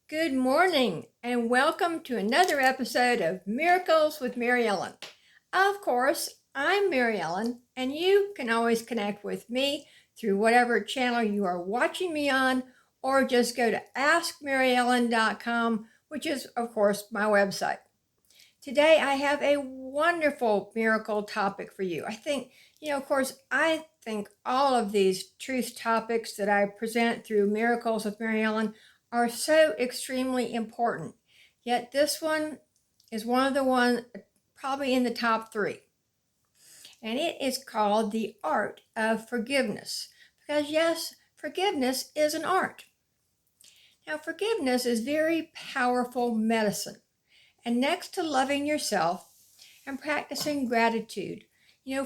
Good morning, and welcome to another episode of Miracles with Mary Ellen. Of course, I'm Mary Ellen, and you can always connect with me through whatever channel you are watching me on, or just go to askmaryellen.com, which is, of course, my website. Today, I have a wonderful miracle topic for you. I think all of these truth topics that I present through Miracles with Mary Ellen are so extremely important. Yet this one is one of the ones probably in the top three. And it is called the art of forgiveness. Because yes, forgiveness is an art. Now, forgiveness is very powerful medicine. And next to loving yourself and practicing gratitude,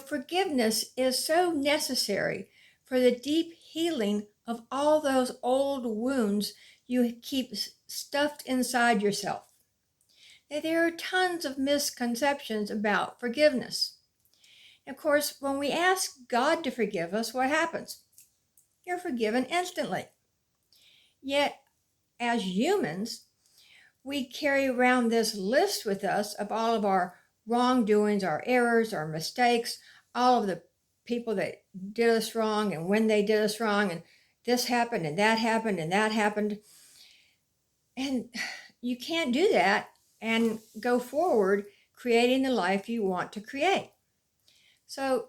forgiveness is so necessary for the deep healing of all those old wounds you keep stuffed inside yourself. Now, there are tons of misconceptions about forgiveness. Of course, when we ask God to forgive us, what happens? You're forgiven instantly. Yet, as humans, we carry around this list with us of all of our wrongdoings, our errors, our mistakes, all of the people that did us wrong and when they did us wrong, and this happened and that happened and that happened. And you can't do that and go forward creating the life you want to create. So,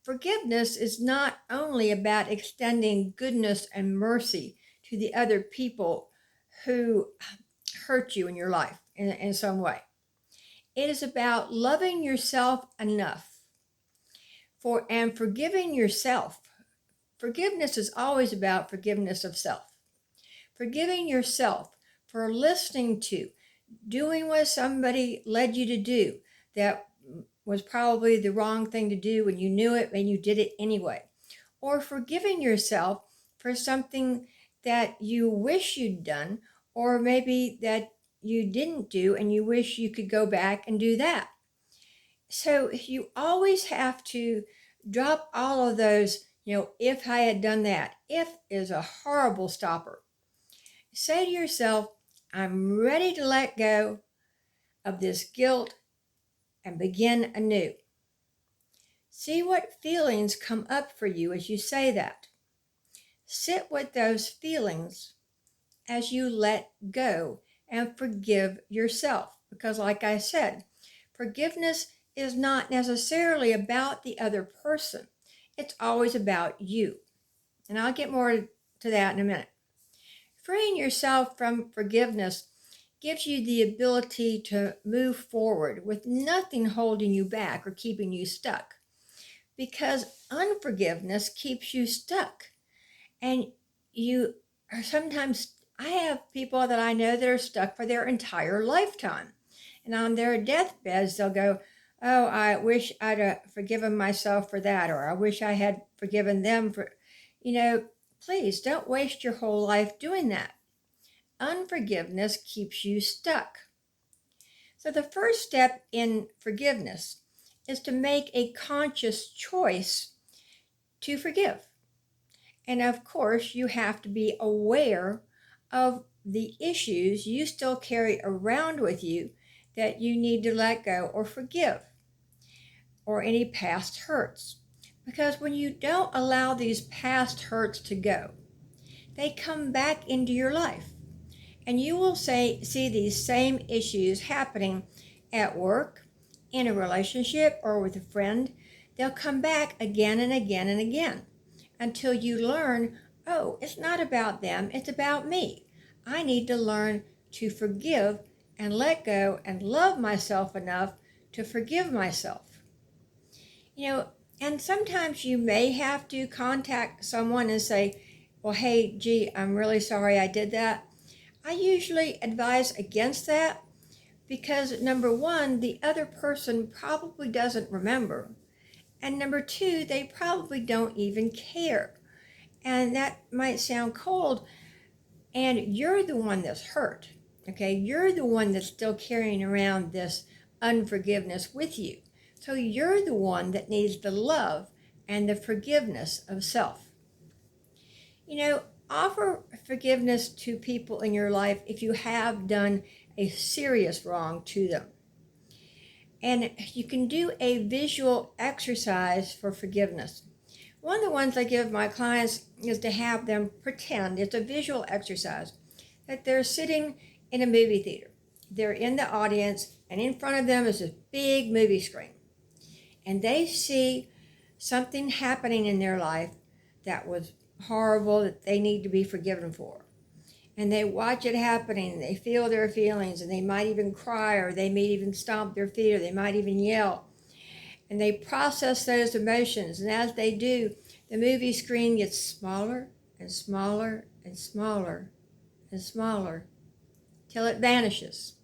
forgiveness is not only about extending goodness and mercy to the other people who hurt you in your life in some way. It is about loving yourself enough and forgiving yourself. Forgiveness is always about forgiveness of self. Forgiving yourself for listening to, doing what somebody led you to do that was probably the wrong thing to do when you knew it and you did it anyway. Or forgiving yourself for something that you wish you'd done, or maybe that you didn't do and you wish you could go back and do that. So you always have to drop all of those, if I had done that. If is a horrible stopper. Say to yourself, I'm ready to let go of this guilt and begin anew. See what feelings come up for you as you say that. Sit with those feelings as you let go and forgive yourself. Because, like I said, forgiveness is not necessarily about the other person, it's always about you. And I'll get more to that in a minute. Freeing yourself from forgiveness gives you the ability to move forward with nothing holding you back or keeping you stuck. Because unforgiveness keeps you stuck. And you are sometimes, I have people that I know that are stuck for their entire lifetime. And on their deathbeds, they'll go, oh, I wish I'd forgiven myself for that, or I wish I had forgiven them for, please don't waste your whole life doing that. Unforgiveness keeps you stuck. So the first step in forgiveness is to make a conscious choice to forgive. And of course, you have to be aware of the issues you still carry around with you that you need to let go or forgive, or any past hurts. Because when you don't allow these past hurts to go, they come back into your life. And you will see these same issues happening at work, in a relationship, or with a friend. They'll come back again and again and again until you learn, oh, it's not about them, it's about me. I need to learn to forgive and let go and love myself enough to forgive myself. And sometimes you may have to contact someone and say, well, hey, gee, I'm really sorry I did that. I usually advise against that because, number one, the other person probably doesn't remember. And number two, they probably don't even care. And that might sound cold. And you're the one that's hurt. Okay, you're the one that's still carrying around this unforgiveness with you. So you're the one that needs the love and the forgiveness of self. offer forgiveness to people in your life if you have done a serious wrong to them. And you can do a visual exercise for forgiveness. One of the ones I give my clients is to have them pretend, it's a visual exercise, that they're sitting in a movie theater. They're in the audience, and in front of them is a big movie screen. And they see something happening in their life that was horrible, that they need to be forgiven for. And they watch it happening, and they feel their feelings, and they might even cry, or they may even stomp their feet, or they might even yell. And they process those emotions, and as they do, the movie screen gets smaller and smaller and smaller and smaller till it vanishes.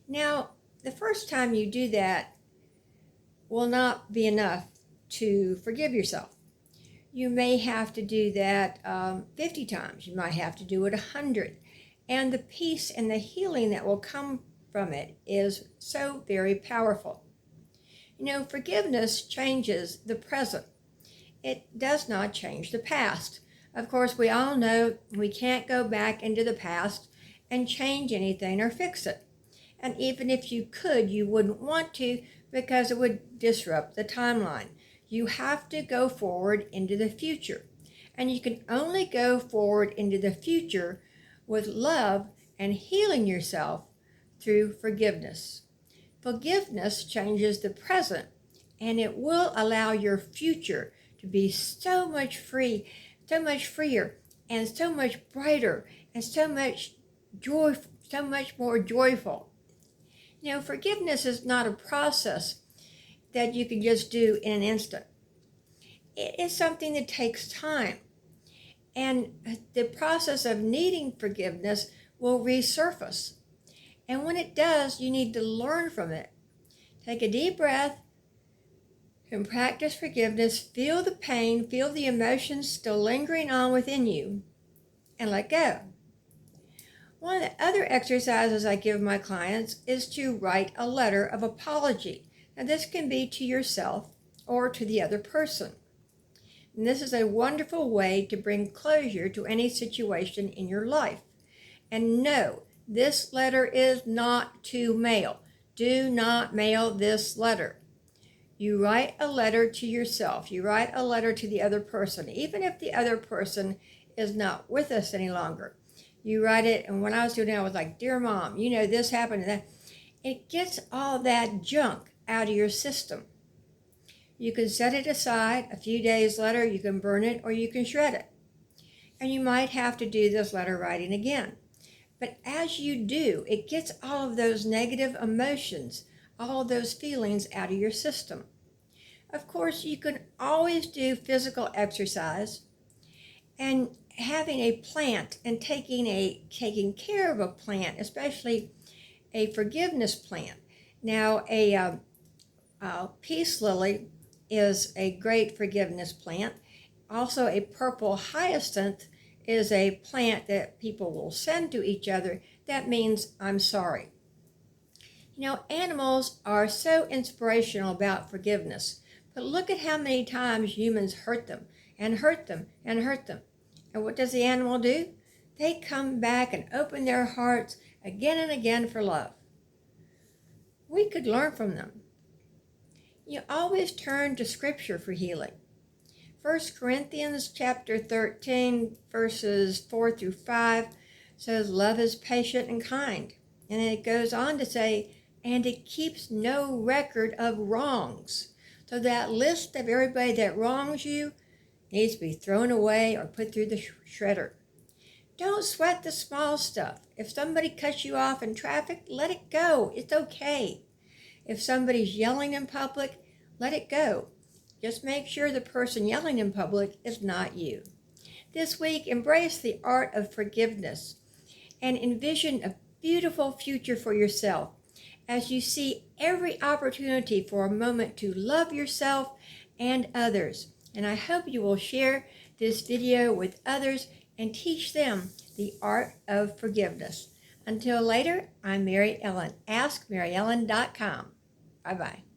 Now, the first time you do that will not be enough to forgive yourself. You may have to do that 50 times. You might have to do it 100. And the peace and the healing that will come from it is so very powerful. You know, forgiveness changes the present. It does not change the past. Of course, we all know we can't go back into the past and change anything or fix it. And even if you could, you wouldn't want to, because it would disrupt the timeline. You have to go forward into the future. And you can only go forward into the future with love and healing yourself through forgiveness. Forgiveness changes the present, and it will allow your future to be so much freer, and so much brighter, and so much more joyful. You know, forgiveness is not a process that you can just do in an instant. It is something that takes time. And the process of needing forgiveness will resurface. And when it does, you need to learn from it. Take a deep breath and practice forgiveness. Feel the pain, feel the emotions still lingering on within you, and let go. One of the other exercises I give my clients is to write a letter of apology. Now, this can be to yourself or to the other person. And this is a wonderful way to bring closure to any situation in your life. And no, this letter is not to mail. Do not mail this letter. You write a letter to yourself. You write a letter to the other person, even if the other person is not with us any longer. You write it, and when I was doing it, I was like, "Dear Mom, you know, this happened and that." It gets all that junk out of your system. You can set it aside. A few days later, you can burn it or you can shred it. And you might have to do this letter writing again. But as you do, it gets all of those negative emotions, all of those feelings out of your system. Of course, you can always do physical exercise, and having a plant and taking care of a plant, especially a forgiveness plant. Now, a peace lily is a great forgiveness plant. Also, a purple hyacinth is a plant that people will send to each other. That means I'm sorry. You know, animals are so inspirational about forgiveness, but look at how many times humans hurt them and hurt them and hurt them. And what does the animal do? They come back and open their hearts again and again for love. We could learn from them. You always turn to Scripture for healing. 1 Corinthians chapter 13, verses 4 through 5 says, "Love is patient and kind." And then it goes on to say, "And it keeps no record of wrongs." So that list of everybody that wrongs you needs to be thrown away or put through the shredder. Don't sweat the small stuff. If somebody cuts you off in traffic, let it go. It's okay. If somebody's yelling in public, let it go. Just make sure the person yelling in public is not you. This week, embrace the art of forgiveness and envision a beautiful future for yourself as you see every opportunity for a moment to love yourself and others. And I hope you will share this video with others and teach them the art of forgiveness. Until later, I'm Mary Ellen. AskMaryEllen.com. Bye-bye.